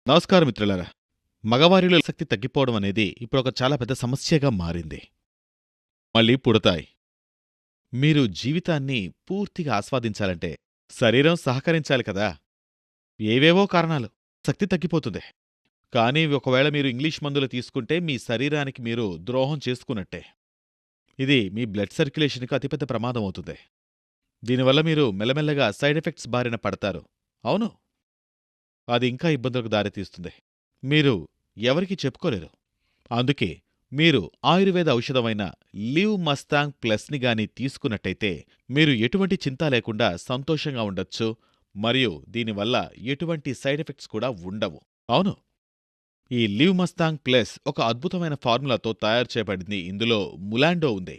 నమస్కారం మిత్రులారా. మగవారిలో శక్తి తగ్గిపోవడం అనేది ఇప్పుడొక చాలా పెద్ద సమస్యగా మారింది. మళ్ళీ పుడతాయి. మీరు జీవితాన్ని పూర్తిగా ఆస్వాదించాలంటే శరీరం సహకరించాలి కదా! ఏవేవో కారణాలు శక్తి తగ్గిపోతుంది. కానీ ఒకవేళ మీరు ఇంగ్లీష్ మందులు తీసుకుంటే మీ శరీరానికి మీరు ద్రోహం చేసుకున్నట్టే. ఇది మీ బ్లడ్ సర్క్యులేషన్‌కి అతిపెద్ద ప్రమాదమవుతుంది. దీనివల్ల మీరు మెల్లమెల్లగా సైడ్ ఎఫెక్ట్స్ బారిన పడతారు. అవును. అది ఇంకా ఇబ్బందులకు దారితీస్తుంది. మీరు ఎవరికీ చెప్పుకోలేరు. అందుకే మీరు ఆయుర్వేద ఔషధమైన లివ్ మస్తాంగ్ ప్లస్‌ని గాని తీసుకున్నట్టయితే మీరు ఎటువంటి చింతా లేకుండా సంతోషంగా ఉండొచ్చు. మరియు దీనివల్ల ఎటువంటి సైడ్ ఎఫెక్ట్స్ కూడా ఉండవు. అవును. ఈ లివ్ మస్తాంగ్ ప్లస్ ఒక అద్భుతమైన ఫార్ములాతో తయారు చేయబడింది. ఇందులో ములాండో ఉంది.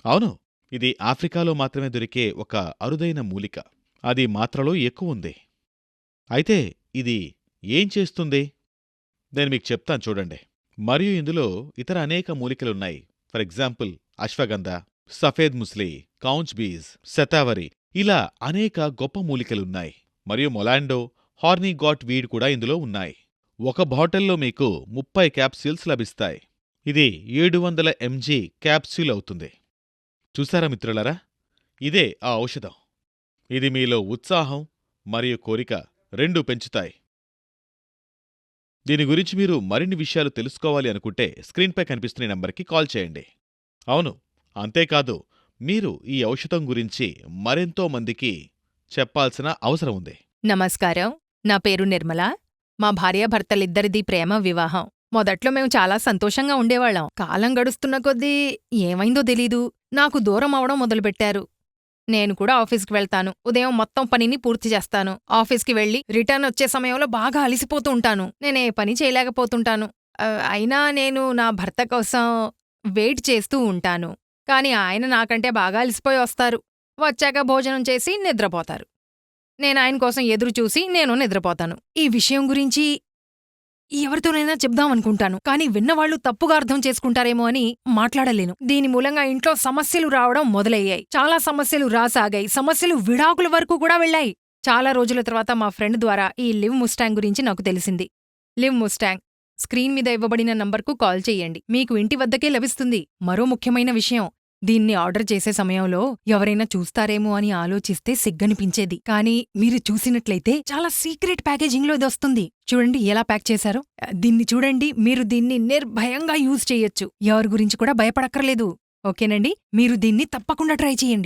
అవును. ఇది ఆఫ్రికాలో మాత్రమే దొరికే ఒక అరుదైన మూలిక. అది మాత్రలో ఎక్కువుంది. అయితే ఇది ఏం చేస్తుంది? నేను మీకు చెప్తాను చూడండి. మరియు ఇందులో ఇతర అనేక మూలికలున్నాయి. ఫర్ ఎగ్జాంపుల్ అశ్వగంధ, సఫేద్ ముస్లి, కౌంచ్ బీజ్, శతావరి ఇలా అనేక గొప్ప మూలికలున్నాయి. మరియు మొలాండో, హార్నీ గాట్ వీడ్ కూడా ఇందులో ఉన్నాయి. ఒక బాటిల్లో మీకు 30 క్యాప్సూల్స్ లభిస్తాయి. ఇది 700 mg క్యాప్సూల్ అవుతుంది. చూసారా మిత్రులారా? ఇదే ఆ ఔషధం. ఇది మీలో ఉత్సాహం మరియు కోరిక రెండూ పెంచుతాయి. దీని గురించి మీరు మరిన్ని విషయాలు తెలుసుకోవాలి అనుకుంటే స్క్రీన్పై కనిపిస్తున్న నంబర్కి కాల్ చేయండి. అవును. అంతేకాదు, మీరు ఈ ఔషధం గురించి మరెంతో మందికి చెప్పాల్సిన అవసరం ఉంది. నమస్కారం. నా పేరు నిర్మల. మా భార్యాభర్తలిద్దరిదీ ప్రేమ వివాహం. మొదట్లో మేము చాలా సంతోషంగా ఉండేవాళ్ళం. కాలం గడుస్తున్న కొద్దీ ఏమైందో తెలీదు, నాకు దూరం అవడం మొదలుపెట్టారు. నేను కూడా ఆఫీస్కి వెళ్తాను. ఉదయం మొత్తం పనిని పూర్తి చేస్తాను. ఆఫీస్కి వెళ్ళి రిటర్న్ వచ్చే సమయంలో బాగా అలిసిపోతూ ఉంటాను. నేనే పని చేయలేకపోతుంటాను. అయినా నేను నా భర్త కోసం వెయిట్ చేస్తూ ఉంటాను. కాని ఆయన నాకంటే బాగా అలిసిపోయి వస్తారు. వచ్చాక భోజనం చేసి నిద్రపోతారు. నేనాయన కోసం ఎదురుచూసి నేను నిద్రపోతాను. ఈ విషయం గురించి ఎవరితోనైనా చెప్దామనుకుంటాను. కాని విన్నవాళ్లు తప్పుగా అర్థం చేసుకుంటారేమో అని మాట్లాడలేను. దీని మూలంగా ఇంట్లో సమస్యలు రావడం మొదలయ్యాయి. చాలా సమస్యలు రాసాగాయి. సమస్యలు విడాకుల వరకు కూడా వెళ్ళాయి. చాలా రోజుల తర్వాత మా ఫ్రెండ్ ద్వారా ఈ లివ్ ముస్టాంగ్ గురించి నాకు తెలిసింది. లివ్ ముస్టాంగ్ స్క్రీన్ మీద ఇవ్వబడిన నంబర్కు కాల్ చెయ్యండి. మీకు ఇంటి వద్దకే లభిస్తుంది. మరో ముఖ్యమైన విషయం, దీన్ని ఆర్డర్ చేసే సమయంలో ఎవరైనా చూస్తారేమో అని ఆలోచిస్తే సిగ్గనిపించేది. కానీ మీరు చూసినట్లయితే చాలా సీక్రెట్ ప్యాకేజింగ్లో ఇదొస్తుంది. చూడండి ఎలా ప్యాక్ చేశారో. దీన్ని చూడండి. మీరు దీన్ని నిర్భయంగా యూజ్ చేయొచ్చు. ఎవరి గురించి కూడా భయపడక్కర్లేదు. ఓకేనండి? మీరు దీన్ని తప్పకుండా ట్రై చేయండి.